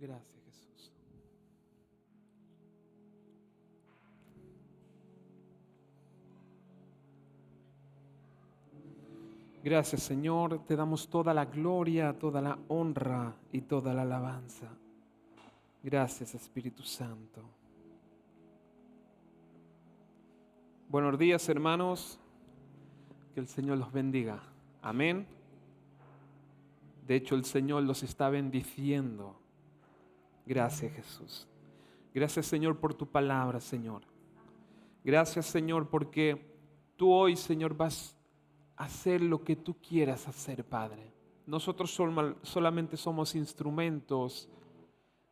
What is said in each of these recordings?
Gracias, Jesús. Gracias, Señor. Te damos toda la gloria, toda la honra y toda la alabanza. Gracias, Espíritu Santo. Buenos días, hermanos. Que el Señor los bendiga. Amén. De hecho, el Señor los está bendiciendo. Gracias, Jesús. Gracias, Señor, por tu palabra, Señor. Gracias, Señor, porque tú hoy, Señor, vas a hacer lo que tú quieras hacer, Padre. Nosotros solamente somos instrumentos,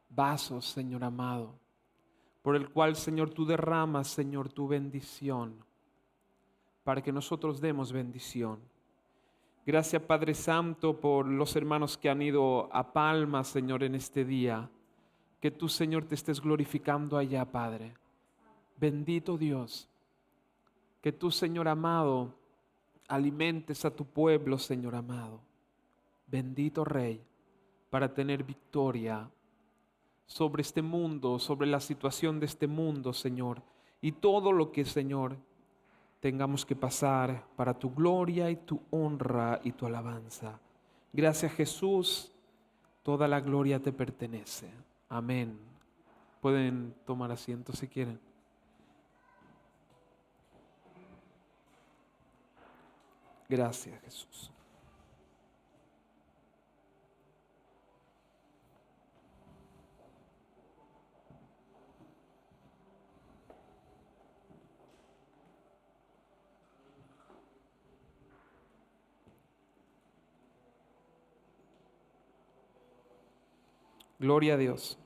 vasos, Señor amado, por el cual, Señor, tú derramas, Señor, tu bendición, para que nosotros demos bendición. Gracias, Padre Santo, por los hermanos que han ido a Palma, Señor, en este día. Que tú, Señor, te estés glorificando allá, Padre. Bendito Dios. Que tú, Señor amado, alimentes a tu pueblo, Señor amado. Bendito Rey, para tener victoria sobre este mundo, sobre la situación de este mundo, Señor. Y todo lo que, Señor, tengamos que pasar para tu gloria y tu honra y tu alabanza. Gracias, Jesús. Toda la gloria te pertenece. Amén. Pueden tomar asiento si quieren. Gracias, Jesús. Gloria a Dios.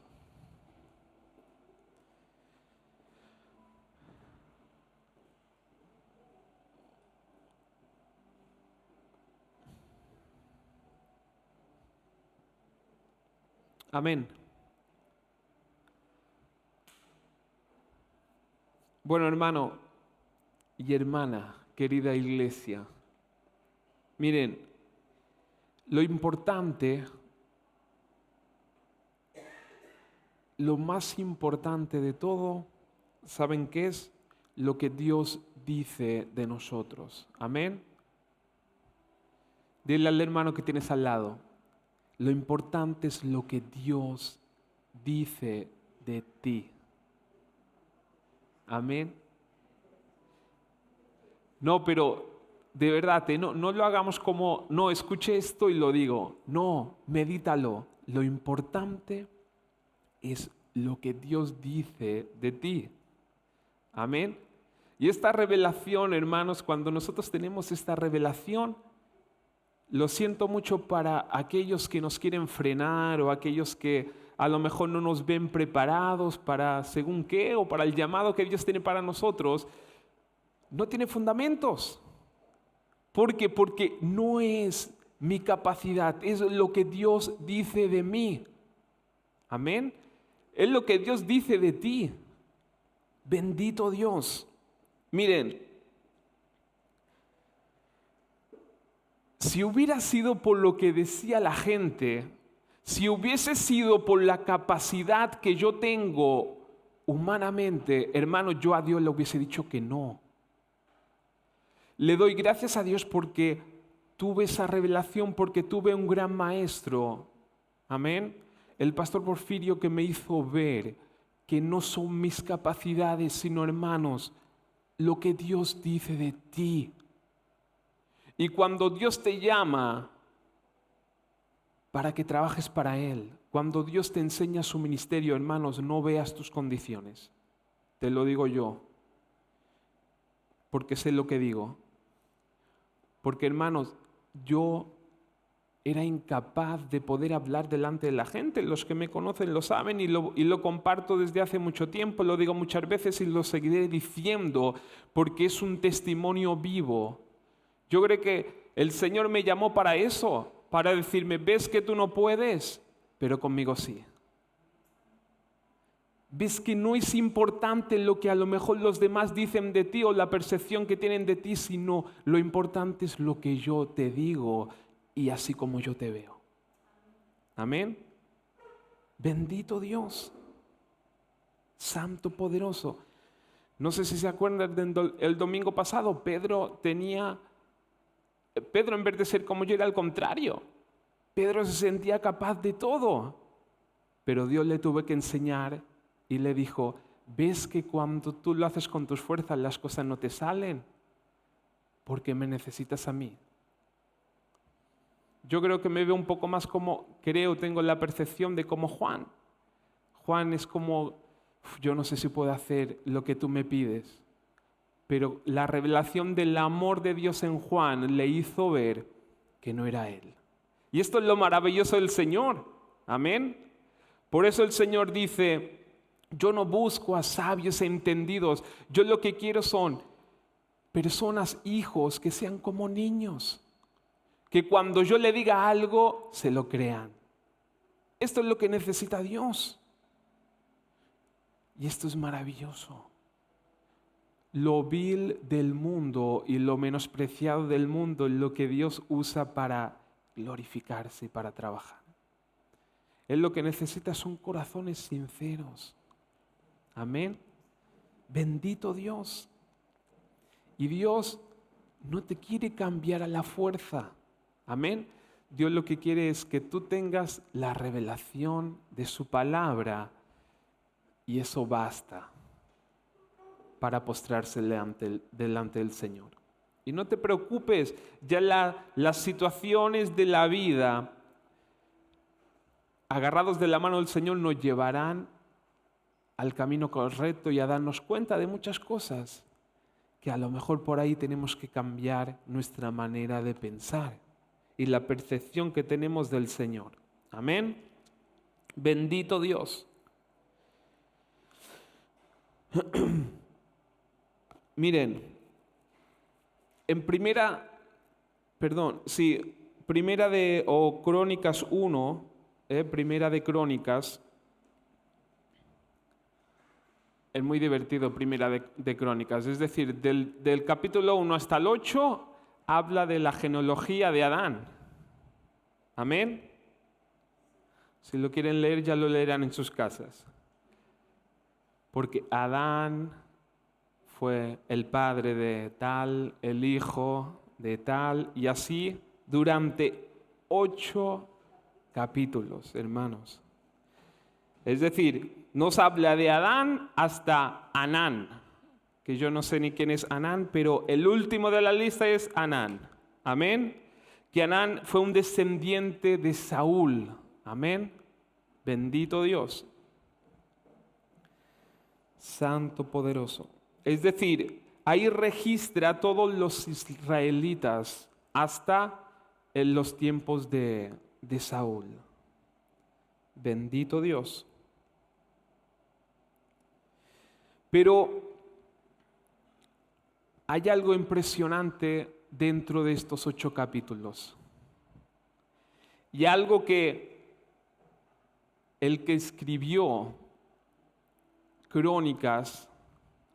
Amén. Bueno, hermano y hermana, querida iglesia, miren, lo importante, lo más importante de todo, ¿saben qué es? Lo que Dios dice de nosotros. Amén. Dile al hermano que tienes al lado, lo importante es lo que Dios dice de ti. Amén. No, pero de verdad, no lo hagamos como, no, escuche esto y lo digo. No, medítalo. Lo importante es lo que Dios dice de ti. Amén. Y esta revelación, hermanos, cuando nosotros tenemos esta revelación, lo siento mucho para aquellos que nos quieren frenar o aquellos que a lo mejor no nos ven preparados para según qué o para el llamado que Dios tiene para nosotros. No tiene fundamentos. ¿Por qué? Porque no es mi capacidad, es lo que Dios dice de mí. Amén. Es lo que Dios dice de ti. Bendito Dios. Miren, si hubiera sido por lo que decía la gente, si hubiese sido por la capacidad que yo tengo humanamente, hermano, yo a Dios le hubiese dicho que no. Le doy gracias a Dios porque tuve esa revelación, porque tuve un gran maestro. Amén. El pastor Porfirio, que me hizo ver que no son mis capacidades, sino, hermanos, lo que Dios dice de ti. Y cuando Dios te llama para que trabajes para Él, cuando Dios te enseña su ministerio, hermanos, no veas tus condiciones. Te lo digo yo, porque sé lo que digo. Porque, hermanos, yo era incapaz de poder hablar delante de la gente. Los que me conocen lo saben y lo comparto desde hace mucho tiempo, lo digo muchas veces y lo seguiré diciendo porque es un testimonio vivo. Yo creo que el Señor me llamó para eso, para decirme, ves que tú no puedes, pero conmigo sí. Ves que no es importante lo que a lo mejor los demás dicen de ti o la percepción que tienen de ti, sino lo importante es lo que yo te digo y así como yo te veo. Amén. Bendito Dios, santo, poderoso. No sé si se acuerdan del domingo pasado, Pedro en vez de ser como yo era al contrario. Pedro se sentía capaz de todo, pero Dios le tuvo que enseñar y le dijo, ¿ves que cuando tú lo haces con tus fuerzas las cosas no te salen? Porque me necesitas a mí. Yo creo que me veo un poco más tengo la percepción de como Juan. Juan es como, yo no sé si puedo hacer lo que tú me pides, pero la revelación del amor de Dios en Juan le hizo ver que no era él. Y esto es lo maravilloso del Señor. Amén. Por eso el Señor dice, yo no busco a sabios e entendidos, yo lo que quiero son personas, hijos, que sean como niños, que cuando yo le diga algo, se lo crean. Esto es lo que necesita Dios. Y esto es maravilloso. Lo vil del mundo y lo menospreciado del mundo es lo que Dios usa para glorificarse y para trabajar. Él lo que necesita son corazones sinceros. Amén. Bendito Dios. Y Dios no te quiere cambiar a la fuerza. Amén. Dios lo que quiere es que tú tengas la revelación de su palabra y eso basta para postrarse delante del Señor. Y no te preocupes, ya las situaciones de la vida, agarrados de la mano del Señor, nos llevarán al camino correcto y a darnos cuenta de muchas cosas que a lo mejor por ahí tenemos que cambiar nuestra manera de pensar y la percepción que tenemos del Señor. Amén. Bendito Dios. Miren, en Crónicas 1, Primera de Crónicas, es muy divertido Primera de Crónicas, es decir, del capítulo 1 hasta el 8 habla de la genealogía de Adán. Amén. Si lo quieren leer, ya lo leerán en sus casas. Porque Adán fue el padre de tal, el hijo de tal, y así durante 8 capítulos, hermanos. Es decir, nos habla de Adán hasta Anán, que yo no sé ni quién es Anán, pero el último de la lista es Anán. Amén. Que Anán fue un descendiente de Saúl. Amén. Bendito Dios. Santo, poderoso. Es decir, ahí registra a todos los israelitas hasta en los tiempos de Saúl. Bendito Dios. Pero hay algo impresionante dentro de estos 8 capítulos. Y algo que el que escribió Crónicas,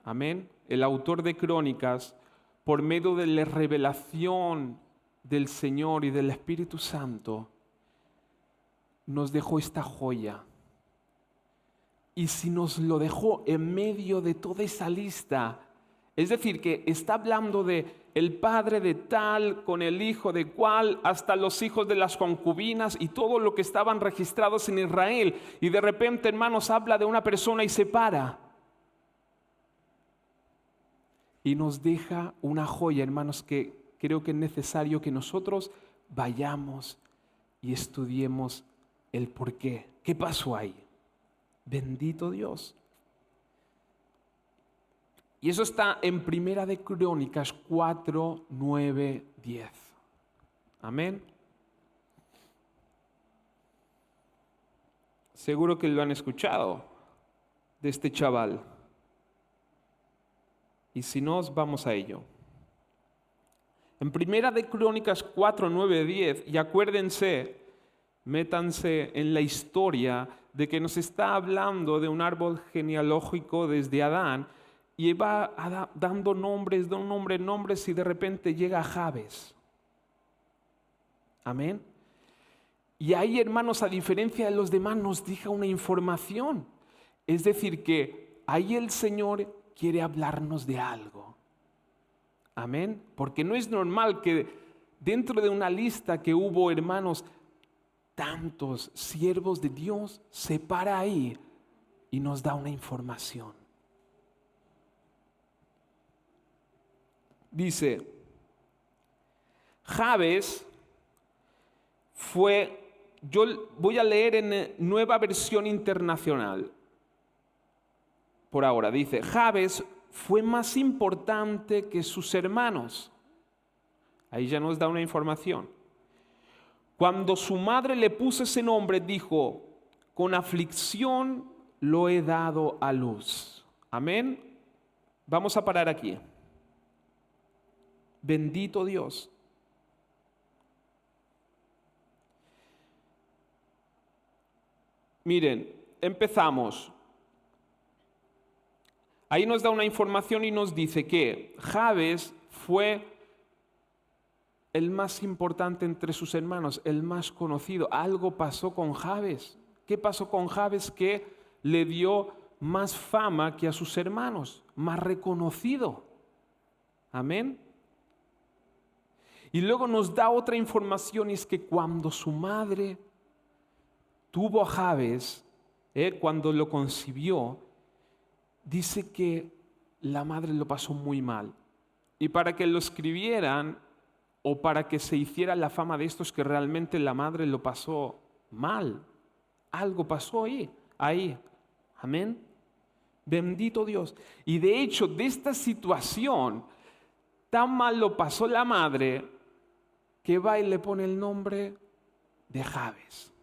amén, el autor de Crónicas, por medio de la revelación del Señor y del Espíritu Santo, nos dejó esta joya. Y si nos lo dejó en medio de toda esa lista, es decir, que está hablando de el padre de tal con el hijo de cual, hasta los hijos de las concubinas y todo lo que estaban registrados en Israel. Y de repente, hermanos, habla de una persona y se para. Y nos deja una joya, hermanos, que creo que es necesario que nosotros vayamos y estudiemos el por qué. ¿Qué pasó ahí? Bendito Dios. Y eso está en Primera de Crónicas 4, 9, 10. Amén. Seguro que lo han escuchado de este chaval. Y si no, vamos a ello. En Primera de Crónicas 4, 9, 10, y acuérdense, métanse en la historia de que nos está hablando de un árbol genealógico desde Adán y va dando nombres y de repente llega a Jabes. Amén. Y ahí, hermanos, a diferencia de los demás, nos deja una información. Es decir, que ahí el Señor quiere hablarnos de algo. Amén. Porque no es normal que dentro de una lista que hubo, hermanos, tantos siervos de Dios, se para ahí y nos da una información. Dice, Jabes fue, yo voy a leer en Nueva Versión Internacional. Por ahora, dice, Jabes fue más importante que sus hermanos. Ahí ya nos da una información. Cuando su madre le puso ese nombre, dijo, con aflicción lo he dado a luz. Amén. Vamos a parar aquí. Bendito Dios. Miren, empezamos. Ahí nos da una información y nos dice que Jabes fue el más importante entre sus hermanos, el más conocido. Algo pasó con Jabes. ¿Qué pasó con Jabes que le dio más fama que a sus hermanos? Más reconocido. Amén. Y luego nos da otra información y es que cuando su madre tuvo a Jabes, cuando lo concibió, dice que la madre lo pasó muy mal. Y para que lo escribieran o para que se hiciera la fama de esto es que realmente la madre lo pasó mal. Algo pasó ahí. Amén. Bendito Dios. Y de hecho, de esta situación, tan mal lo pasó la madre que va y le pone el nombre de Jabes.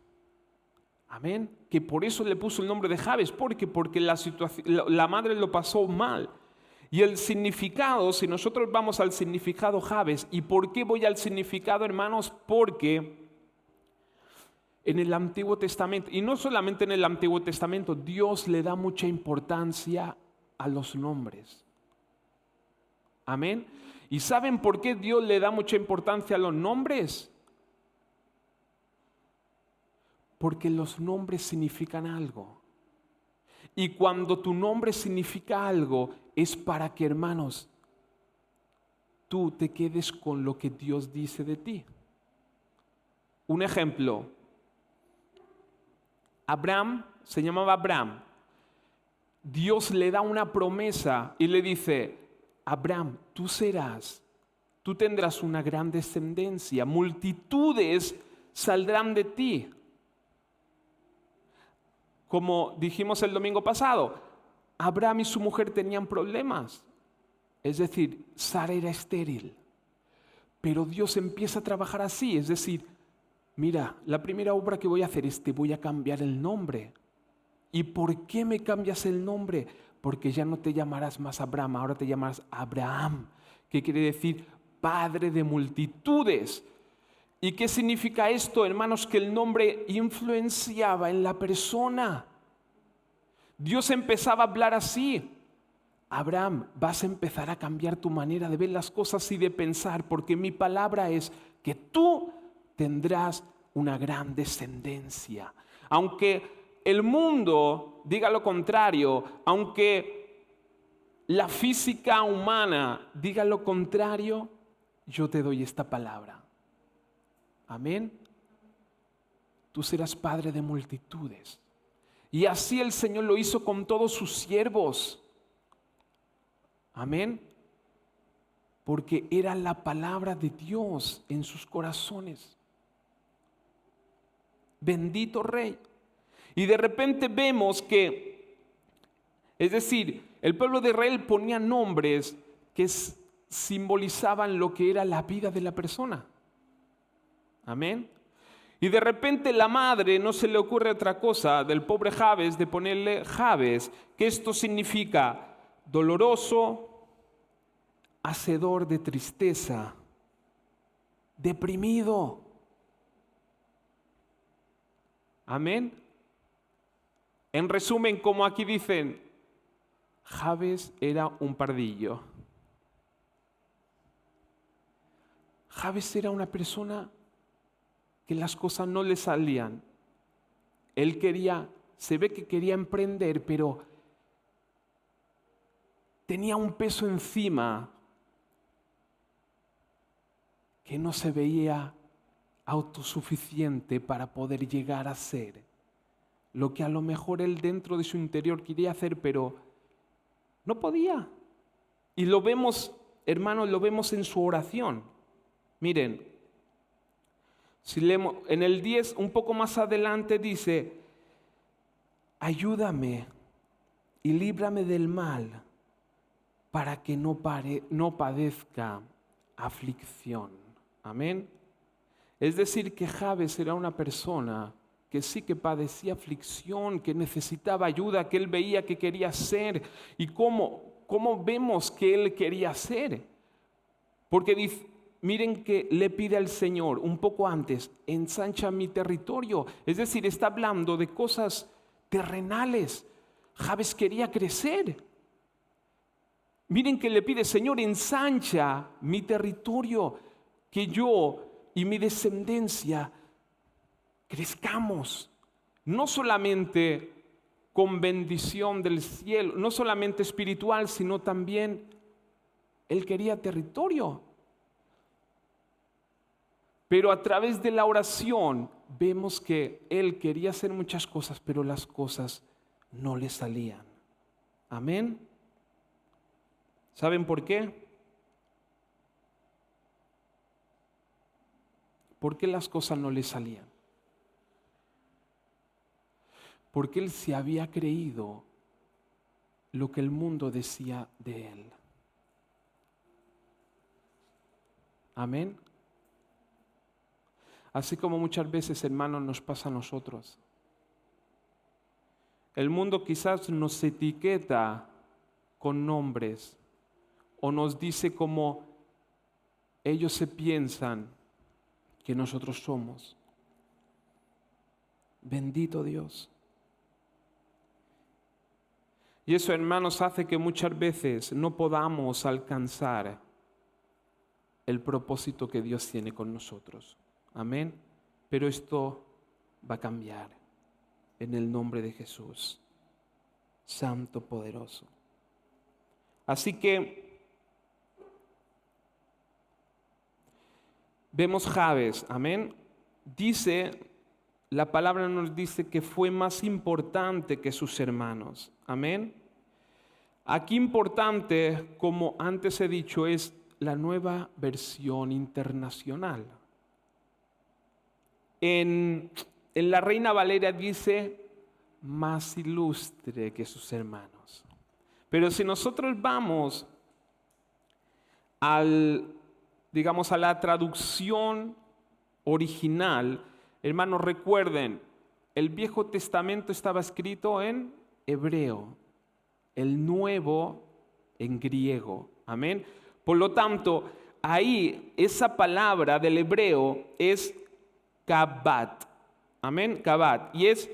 Amén. Que por eso le puso el nombre de Jabes. Porque la madre lo pasó mal. Y el significado, si nosotros vamos al significado Jabes, ¿y por qué voy al significado, hermanos? Porque en el Antiguo Testamento, y no solamente en el Antiguo Testamento, Dios le da mucha importancia a los nombres. Amén. ¿Y saben por qué Dios le da mucha importancia a los nombres? Porque los nombres significan algo. Y cuando tu nombre significa algo, es para que, hermanos, tú te quedes con lo que Dios dice de ti. Un ejemplo. Abraham se llamaba Abraham. Dios le da una promesa y le dice, Abraham, tú tendrás una gran descendencia, multitudes saldrán de ti. Como dijimos el domingo pasado, Abraham y su mujer tenían problemas. Es decir, Sara era estéril. Pero Dios empieza a trabajar así. Es decir, mira, la primera obra que voy a hacer es te voy a cambiar el nombre. ¿Y por qué me cambias el nombre? Porque ya no te llamarás más Abraham, ahora te llamarás Abraham, que quiere decir padre de multitudes. ¿Y qué significa esto, hermanos? Que el nombre influenciaba en la persona. Dios empezaba a hablar así. Abraham, vas a empezar a cambiar tu manera de ver las cosas y de pensar, porque mi palabra es que tú tendrás una gran descendencia. Aunque el mundo diga lo contrario, aunque la física humana diga lo contrario, yo te doy esta palabra. Amén. Tú serás padre de multitudes. Y así el Señor lo hizo con todos sus siervos. Amén. Porque era la palabra de Dios en sus corazones. Bendito Rey. Y de repente vemos que, es decir, el pueblo de Israel ponía nombres que simbolizaban lo que era la vida de la persona. Amén. Y de repente la madre no se le ocurre otra cosa del pobre Jabes de ponerle Jabes, que esto significa doloroso, hacedor de tristeza, deprimido. Amén. En resumen, como aquí dicen, Jabes era un pardillo. Jabes era una persona que las cosas no le salían. Se ve que quería emprender, pero tenía un peso encima que no se veía autosuficiente para poder llegar a ser lo que a lo mejor él dentro de su interior quería hacer, pero no podía. Y lo vemos, hermanos, lo vemos en su oración. Miren, si leemos en el 10, un poco más adelante dice: ayúdame y líbrame del mal para que no padezca aflicción. Amén. Es decir, que Jabes era una persona que sí que padecía aflicción, que necesitaba ayuda, que él veía que quería ser. ¿Y cómo vemos que él quería ser? Porque dice, miren que le pide al Señor un poco antes: ensancha mi territorio. Es decir, está hablando de cosas terrenales. Jabes quería crecer. Miren que le pide: Señor, ensancha mi territorio, que yo y mi descendencia crezcamos, no solamente con bendición del cielo, no solamente espiritual, sino también él quería territorio. Pero a través de la oración vemos que él quería hacer muchas cosas, pero las cosas no le salían. Amén. ¿Saben por qué? ¿Por qué las cosas no le salían? Porque él se había creído lo que el mundo decía de él. Amén. Así como muchas veces, hermanos, nos pasa a nosotros. El mundo quizás nos etiqueta con nombres o nos dice cómo ellos se piensan que nosotros somos. Bendito Dios. Y eso, hermanos, hace que muchas veces no podamos alcanzar el propósito que Dios tiene con nosotros. Amén. Pero esto va a cambiar en el nombre de Jesús, Santo, poderoso. Así que vemos Jabes, amén. La palabra nos dice que fue más importante que sus hermanos, amén. Aquí importante, como antes he dicho, es la Nueva Versión Internacional. En la Reina Valera dice: más ilustre que sus hermanos. Pero si nosotros vamos a la traducción original, hermanos, recuerden, el Viejo Testamento estaba escrito en hebreo, el Nuevo en griego. Amén. Por lo tanto, ahí esa palabra del hebreo es kabat. Amén, kabat. Y es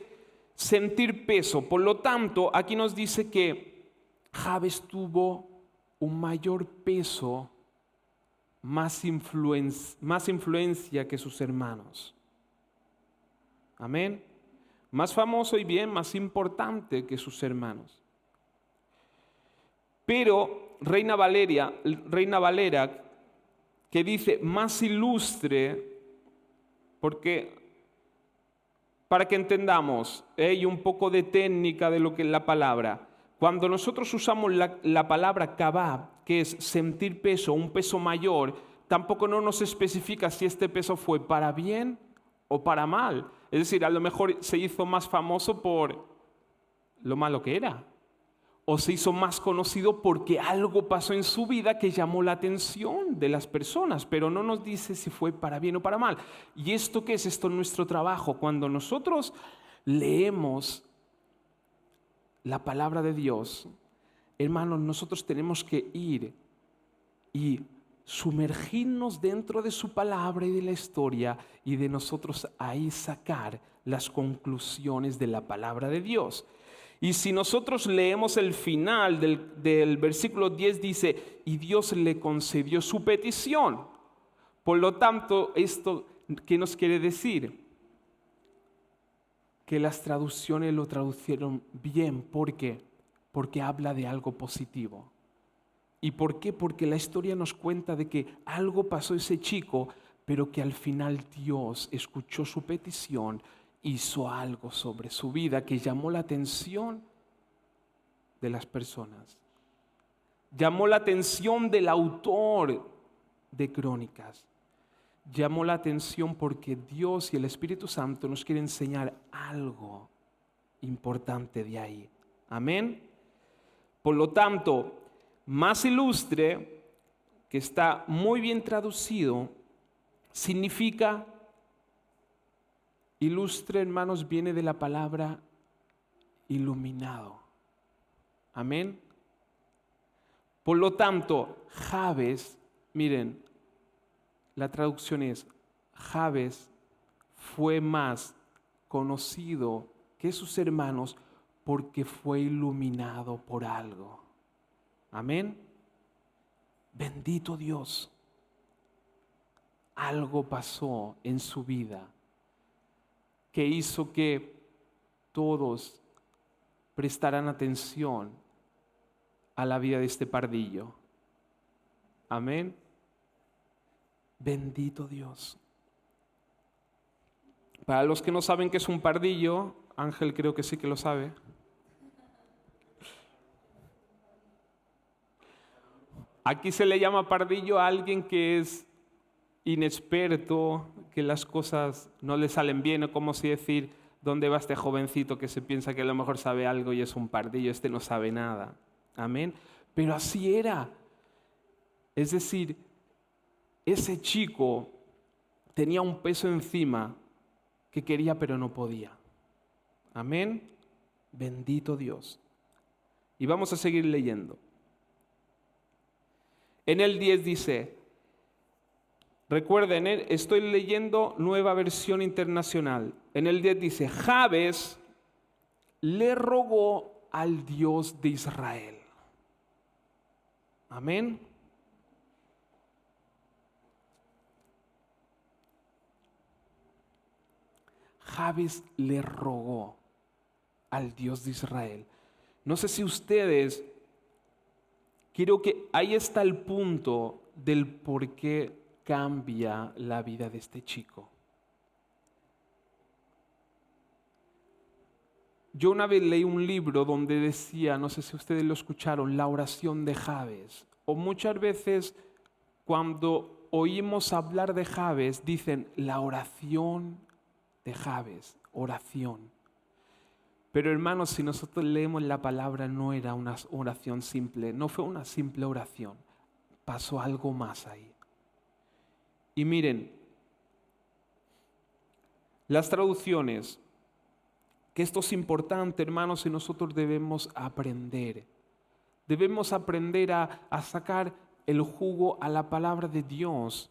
sentir peso. Por lo tanto, aquí nos dice que Jabes tuvo un mayor peso, más influencia que sus hermanos. Amén. Más famoso y bien, más importante que sus hermanos. Pero Reina Valera, que dice más ilustre, porque para que entendamos, hay un poco de técnica de lo que es la palabra. Cuando nosotros usamos la palabra kabab, que es sentir peso, un peso mayor, tampoco no nos especifica si este peso fue para bien o para mal. Es decir, a lo mejor se hizo más famoso por lo malo que era, o se hizo más conocido porque algo pasó en su vida que llamó la atención de las personas, pero no nos dice si fue para bien o para mal. ¿Y esto qué es? Esto es nuestro trabajo. Cuando nosotros leemos la palabra de Dios, hermanos, nosotros tenemos que ir y sumergirnos dentro de su palabra y de la historia, y de nosotros ahí sacar las conclusiones de la palabra de Dios. Y si nosotros leemos el final del versículo 10, dice: y Dios le concedió su petición. Por lo tanto, esto ¿qué nos quiere decir? Que las traducciones lo traducieron bien. ¿Por qué? Porque habla de algo positivo. ¿Y por qué? Porque la historia nos cuenta de que algo pasó a ese chico, pero que al final Dios escuchó su petición, hizo algo sobre su vida que llamó la atención de las personas. Llamó la atención del autor de Crónicas. Llamó la atención porque Dios y el Espíritu Santo nos quieren enseñar algo importante de ahí. Amén. Por lo tanto, más ilustre, que está muy bien traducido, significa, ilustre, hermanos, viene de la palabra iluminado. Amén. Por lo tanto, Jabes, miren, la traducción es, Jabes fue más conocido que sus hermanos porque fue iluminado por algo. Amén. Bendito Dios. Algo pasó en su vida que hizo que todos prestaran atención a la vida de este pardillo. Amén. Bendito Dios. Para los que no saben qué es un pardillo, Ángel creo que sí que lo sabe. Aquí se le llama pardillo a alguien que es inexperto, que las cosas no le salen bien, o como si decir, ¿dónde va este jovencito que se piensa que a lo mejor sabe algo y es un pardillo? Este no sabe nada. Amén. Pero así era. Es decir, ese chico tenía un peso encima que quería pero no podía. Amén. Bendito Dios. Y vamos a seguir leyendo. En el 10 dice, recuerden, estoy leyendo Nueva Versión Internacional. En el 10 dice, Jabes le rogó al Dios de Israel. Amén. Jabes le rogó al Dios de Israel. No sé si ustedes, quiero que ahí está el punto del por qué cambia la vida de este chico. Yo una vez leí un libro donde decía, no sé si ustedes lo escucharon, la oración de Jabes. O muchas veces cuando oímos hablar de Jabes dicen la oración de Jabes, oración. Pero hermanos, si nosotros leemos la palabra, no era una oración simple, no fue una simple oración, pasó algo más ahí. Y miren, las traducciones, que esto es importante, hermanos, y nosotros debemos aprender. Debemos aprender a sacar el jugo a la palabra de Dios.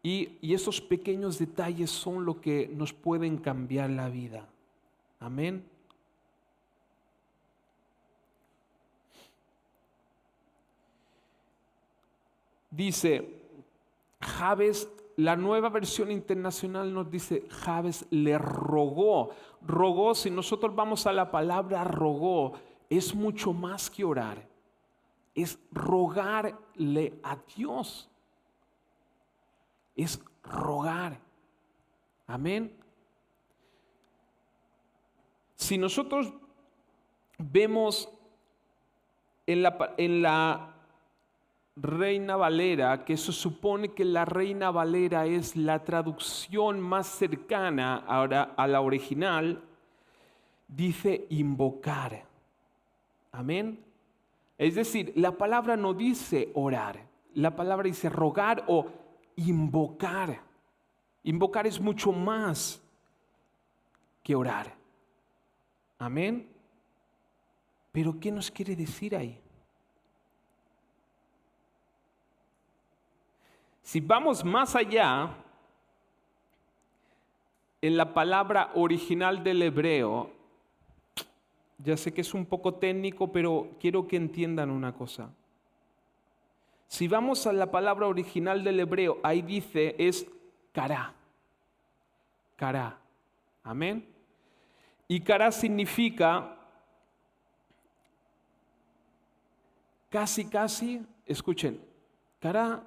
Y esos pequeños detalles son lo que nos pueden cambiar la vida. Amén. Dice, Jabes, la Nueva Versión Internacional nos dice, Jabes le rogó. Rogó, si nosotros vamos a la palabra rogó, es mucho más que orar. Es rogarle a Dios. Es rogar. Amén. Si nosotros vemos en la Reina Valera, que se supone que la Reina Valera es la traducción más cercana ahora a la original, dice invocar. Amén. Es decir, la palabra no dice orar, la palabra dice rogar o invocar. Invocar es mucho más que orar. Amén. Pero ¿qué nos quiere decir ahí? Si vamos más allá, en la palabra original del hebreo, ya sé que es un poco técnico, pero quiero que entiendan una cosa. Si vamos a la palabra original del hebreo, ahí dice es kará. Cará. Amén. Y Cará significa casi, escuchen, Cará,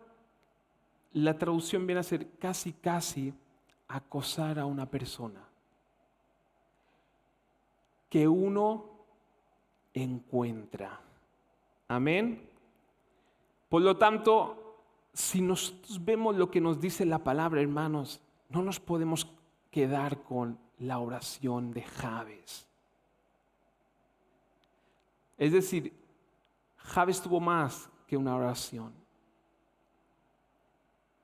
la traducción viene a ser casi acosar a una persona que uno encuentra. Amén. Por lo tanto, si nosotros vemos lo que nos dice la palabra, hermanos, no nos podemos quedar con la oración de Jabes. Es decir, Jabes tuvo más que una oración.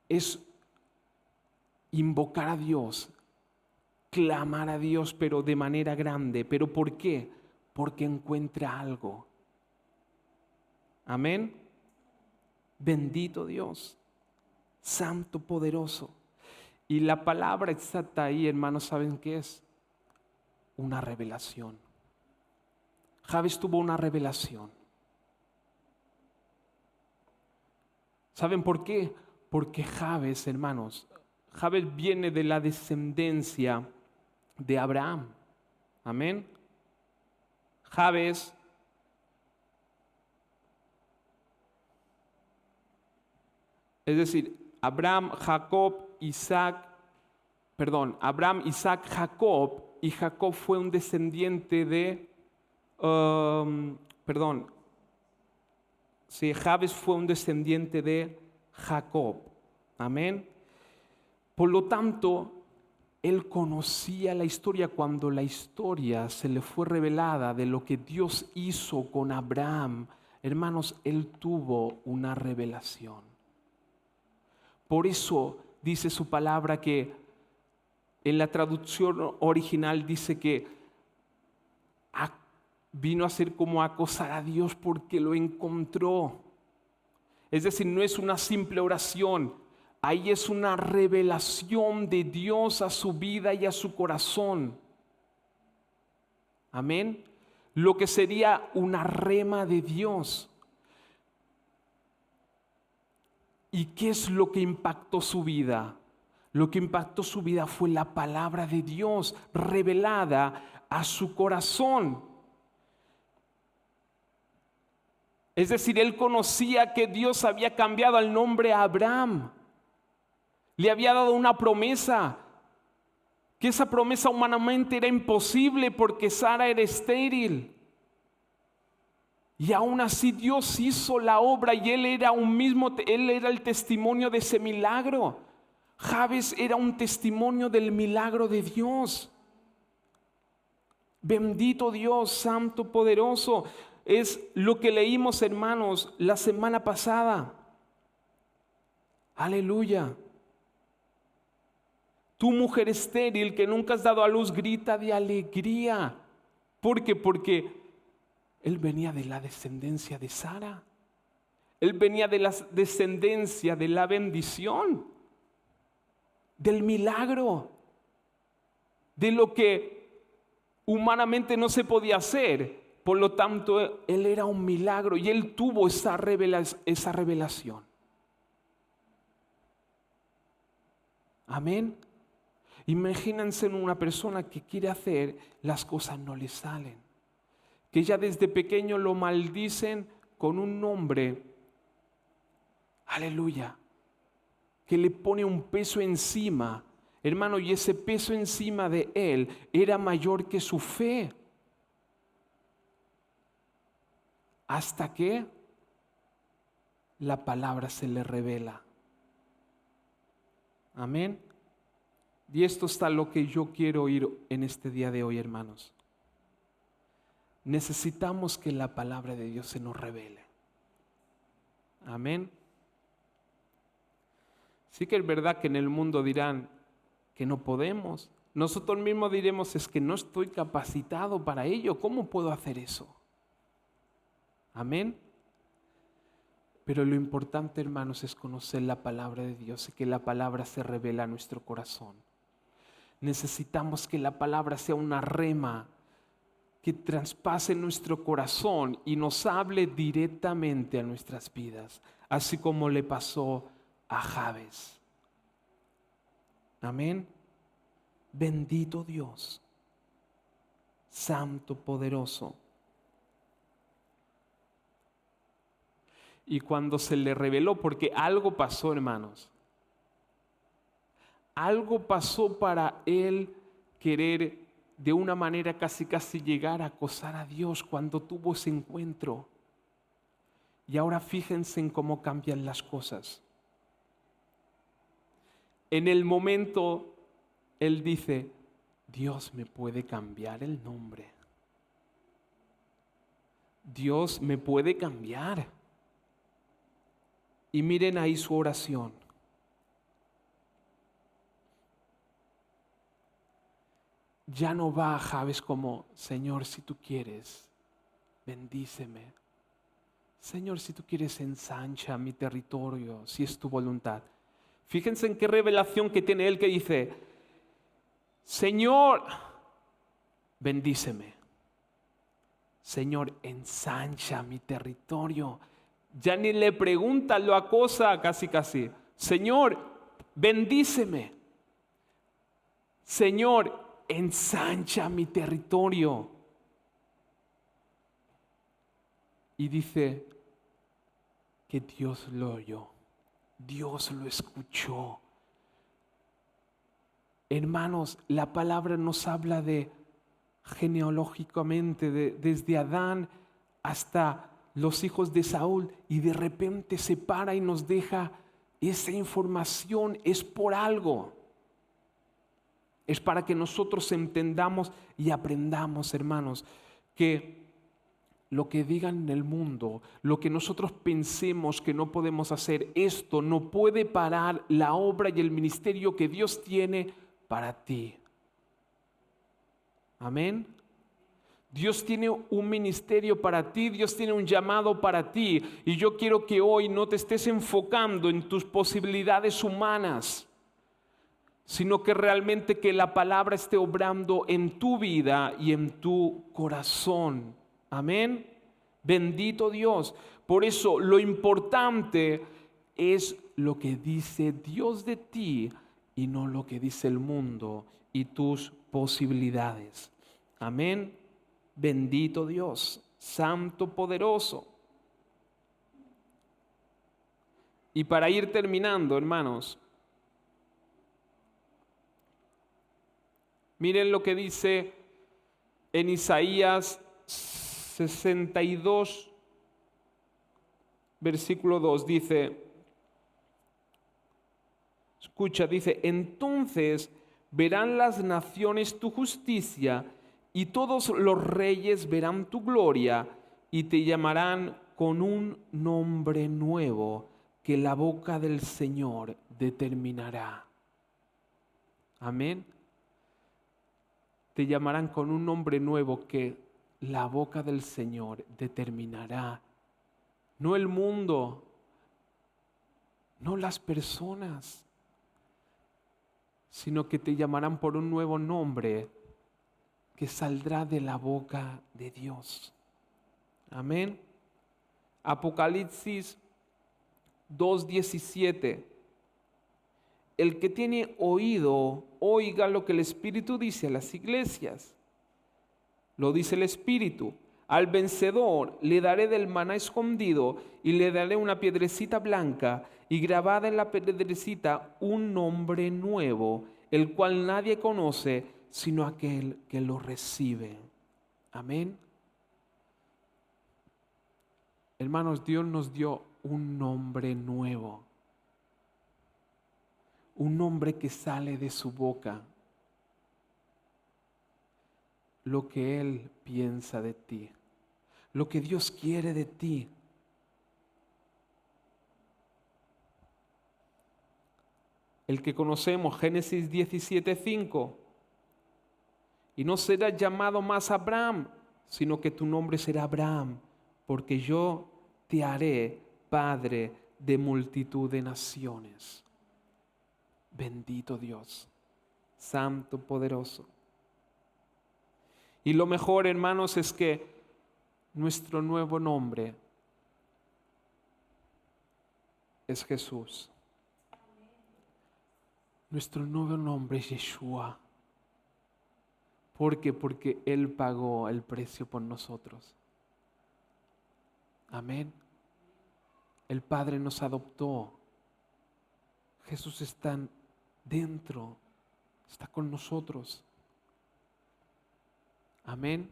Es invocar a Dios, clamar a Dios, pero de manera grande. ¿Pero por qué? Porque encuentra algo. Amén. Bendito Dios, santo, poderoso. Y la palabra exacta ahí, hermanos, ¿saben qué es? Una revelación. Jabes tuvo una revelación. ¿Saben por qué? Porque Jabes, hermanos, Jabes viene de la descendencia de Abraham. Amén. Jabes es decir, Abraham, Isaac, Jacob, y Jacob fue un descendiente de, Jabes fue un descendiente de Jacob. Amén. Por lo tanto, él conocía la historia cuando la historia se le fue revelada de lo que Dios hizo con Abraham. Hermanos, él tuvo una revelación. Por eso dice su palabra que en la traducción original dice que vino a ser como acosar a Dios porque lo encontró. Es decir, no es una simple oración, ahí es una revelación de Dios a su vida y a su corazón. Amén. Lo que sería una rema de Dios. ¿Y qué es lo que impactó su vida? Lo que impactó su vida fue la palabra de Dios revelada a su corazón. Es decir, él conocía que Dios había cambiado el nombre a Abraham. Le había dado una promesa, que esa promesa humanamente era imposible porque Sara era estéril. Y aún así Dios hizo la obra y él era el testimonio de ese milagro. Jabes era un testimonio del milagro de Dios. Bendito Dios, santo, poderoso. Es lo que leímos, hermanos, la semana pasada. Aleluya. Tu mujer estéril que nunca has dado a luz, grita de alegría. ¿Por qué? Porque él venía de la descendencia de Sara. Él venía de la descendencia de la bendición, del milagro, de lo que humanamente no se podía hacer. Por lo tanto, él era un milagro y él tuvo esa revelación. Amén. Imagínense en una persona que quiere hacer, las cosas no le salen. Que ya desde pequeño lo maldicen con un nombre, aleluya, que le pone un peso encima, hermano, y ese peso encima de él era mayor que su fe. Hasta que la palabra se le revela. Amén. Y esto está lo que yo quiero oír en este día de hoy, hermanos. Necesitamos que la palabra de Dios se nos revele. Amén. Sí que es verdad que en el mundo dirán que no podemos. Nosotros mismos diremos, es que no estoy capacitado para ello. ¿Cómo puedo hacer eso? Amén. Pero lo importante, hermanos, es conocer la palabra de Dios y que la palabra se revela a nuestro corazón. Necesitamos que la palabra sea una rema que traspase nuestro corazón y nos hable directamente a nuestras vidas, así como le pasó a Jabes. Amén. Bendito Dios, santo, poderoso. Y cuando se le reveló, porque algo pasó, hermanos, algo pasó para él querer de una manera casi llegar a acosar a Dios cuando tuvo ese encuentro. Y ahora fíjense en cómo cambian las cosas. En el momento, él dice, Dios me puede cambiar el nombre. Dios me puede cambiar. Y miren ahí su oración. Ya no va a Jabes como, Señor, si tú quieres, bendíceme. Señor, si tú quieres, ensancha mi territorio, si es tu voluntad. Fíjense en qué revelación que tiene él que dice, Señor, bendíceme. Señor, ensancha mi territorio. Ya ni le pregunta, lo acosa casi. Señor, bendíceme. Señor, ensancha mi territorio. Y dice que Dios lo oyó. Dios lo escuchó. Hermanos, la palabra nos habla de genealógicamente, desde Adán hasta los hijos de Saúl, y de repente se para y nos deja esa información. Es por algo. Es para que nosotros entendamos y aprendamos, hermanos, que lo que digan en el mundo, lo que nosotros pensemos que no podemos hacer, esto no puede parar la obra y el ministerio que Dios tiene para ti. Amén. Dios tiene un ministerio para ti, Dios tiene un llamado para ti, y yo quiero que hoy no te estés enfocando en tus posibilidades humanas, sino que realmente que la palabra esté obrando en tu vida y en tu corazón. Amén. Bendito Dios. Por eso lo importante es lo que dice Dios de ti y no lo que dice el mundo y tus posibilidades. Amén. Bendito Dios, santo, poderoso. Y para ir terminando, hermanos, miren lo que dice en Isaías 62, versículo 2, dice, escucha, dice, entonces verán las naciones tu justicia y todos los reyes verán tu gloria y te llamarán con un nombre nuevo que la boca del Señor determinará. Amén. Te llamarán con un nombre nuevo que la boca del Señor determinará. No el mundo, no las personas, sino que te llamarán por un nuevo nombre que saldrá de la boca de Dios. Amén. Apocalipsis 2:17. El que tiene oído, oiga lo que el Espíritu dice a las iglesias. Lo dice el Espíritu. Al vencedor le daré del maná escondido y le daré una piedrecita blanca y grabada en la piedrecita un nombre nuevo, el cual nadie conoce sino aquel que lo recibe. Amén. Hermanos, Dios nos dio un nombre nuevo. Un nombre que sale de su boca. Lo que Él piensa de ti. Lo que Dios quiere de ti. El que conocemos, Génesis 17:5. Y no serás llamado más Abraham, sino que tu nombre será Abraham, porque yo te haré padre de multitud de naciones. Bendito Dios, santo, poderoso. Y lo mejor, hermanos, es que nuestro nuevo nombre es Jesús. Nuestro nuevo nombre es Yeshua. ¿Por qué? Porque Él pagó el precio por nosotros. Amén. El Padre nos adoptó. Jesús está dentro, está con nosotros. Amén.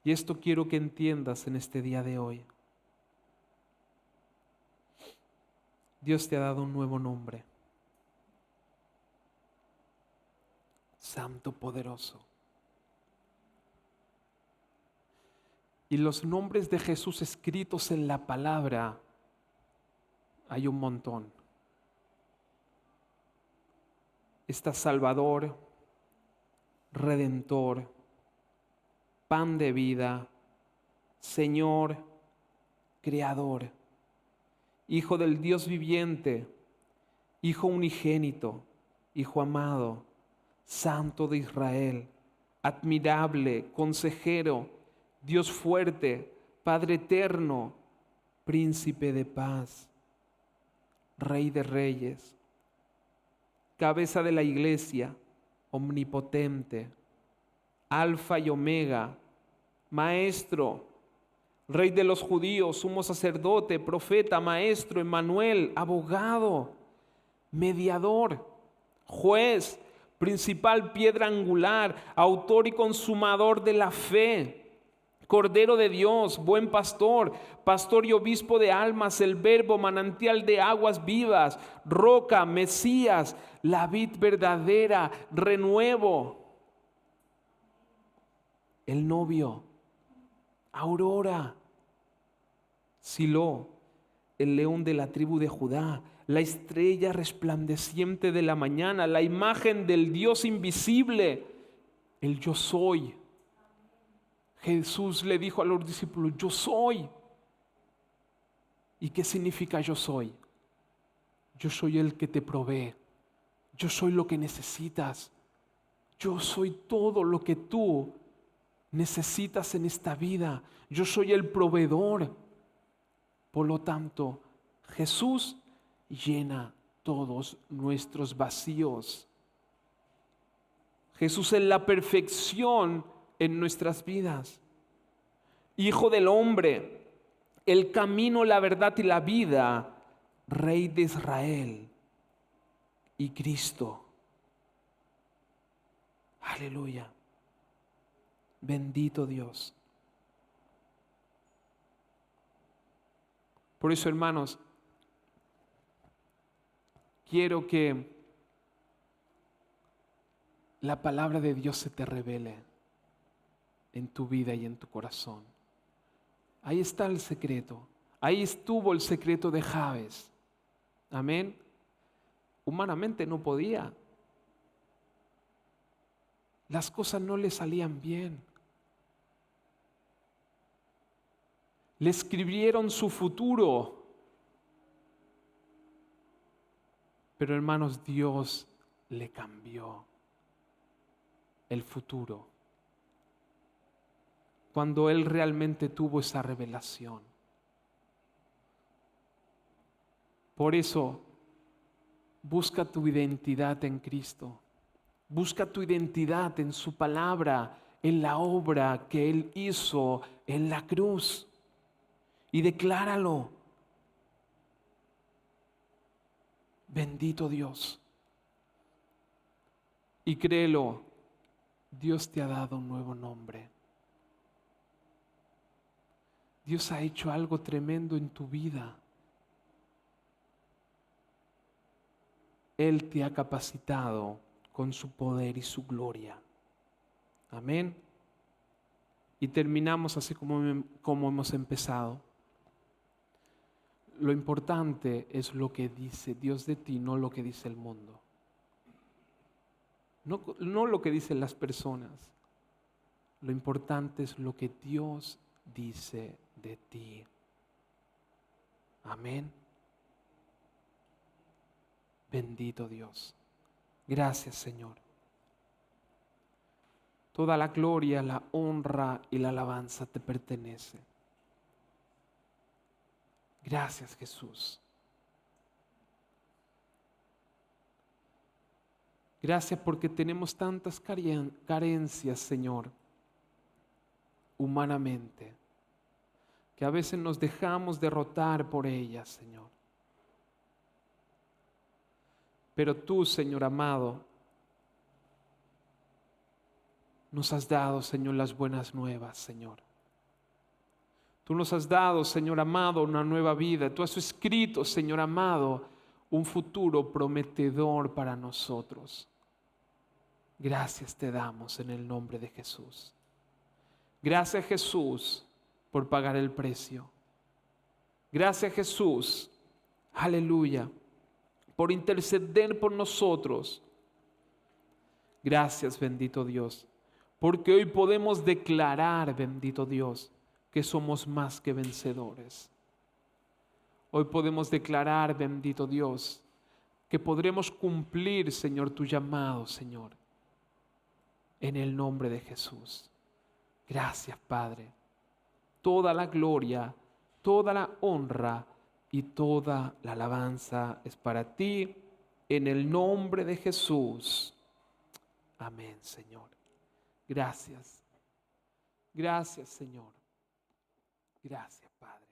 Y esto quiero que entiendas en este día de hoy. Dios te ha dado un nuevo nombre. Santo, poderoso. Y los nombres de Jesús escritos en la palabra hay un montón. Está Salvador, Redentor, Pan de vida, Señor, Creador, Hijo del Dios viviente, Hijo unigénito, Hijo amado, Santo de Israel, admirable, consejero, Dios fuerte, Padre eterno, Príncipe de paz, Rey de reyes, cabeza de la iglesia, omnipotente, Alfa y Omega, Maestro, Rey de los judíos, sumo sacerdote, profeta, maestro, Emmanuel, abogado, mediador, juez, principal piedra angular, autor y consumador de la fe, Cordero de Dios, buen pastor, pastor y obispo de almas, el Verbo, manantial de aguas vivas, roca, Mesías, la vid verdadera, renuevo, el novio, Aurora, Silo, el león de la tribu de Judá, la estrella resplandeciente de la mañana, la imagen del Dios invisible, el yo soy. Jesús le dijo a los discípulos, yo soy. ¿Y qué significa yo soy? Yo soy el que te provee. Yo soy lo que necesitas. Yo soy todo lo que tú necesitas en esta vida. Yo soy el proveedor. Por lo tanto, Jesús llena todos nuestros vacíos. Jesús es la perfección en nuestras vidas. Hijo del hombre, el camino, la verdad y la vida, Rey de Israel y Cristo. Aleluya. Bendito Dios. Por eso, hermanos, quiero que la palabra de Dios se te revele en tu vida y en tu corazón. Ahí está el secreto. Ahí estuvo el secreto de Jabes. Amén. Humanamente no podía. Las cosas no le salían bien. Le escribieron su futuro. Pero hermanos, Dios le cambió el futuro cuando él realmente tuvo esa revelación. Por eso, busca tu identidad en Cristo. Busca tu identidad en su palabra, en la obra que Él hizo en la cruz. Y decláralo. Bendito Dios. Y créelo, Dios te ha dado un nuevo nombre. Dios ha hecho algo tremendo en tu vida. Él te ha capacitado con su poder y su gloria. Amén. Y terminamos así como hemos empezado. Lo importante es lo que dice Dios de ti, no lo que dice el mundo. No lo que dicen las personas. Lo importante es lo que Dios dice de ti. Amén. Bendito Dios. Gracias, Señor. Toda la gloria, la honra y la alabanza te pertenece. Gracias, Jesús. Gracias porque tenemos tantas carencias, Señor, humanamente, que a veces nos dejamos derrotar por ellas, Señor. Pero tú, Señor amado, nos has dado, Señor, las buenas nuevas, Señor. Tú nos has dado, Señor amado, una nueva vida. Tú has escrito, Señor amado, un futuro prometedor para nosotros. Gracias te damos en el nombre de Jesús. Gracias, Jesús, por pagar el precio. Gracias, Jesús, aleluya, por interceder por nosotros. Gracias, bendito Dios, porque hoy podemos declarar, bendito Dios, que somos más que vencedores. Hoy podemos declarar, bendito Dios, que podremos cumplir, Señor, tu llamado, Señor, en el nombre de Jesús. Gracias, Padre. Toda la gloria, toda la honra y toda la alabanza es para ti, en el nombre de Jesús. Amén, Señor. Gracias. Gracias, Señor. Gracias, Padre.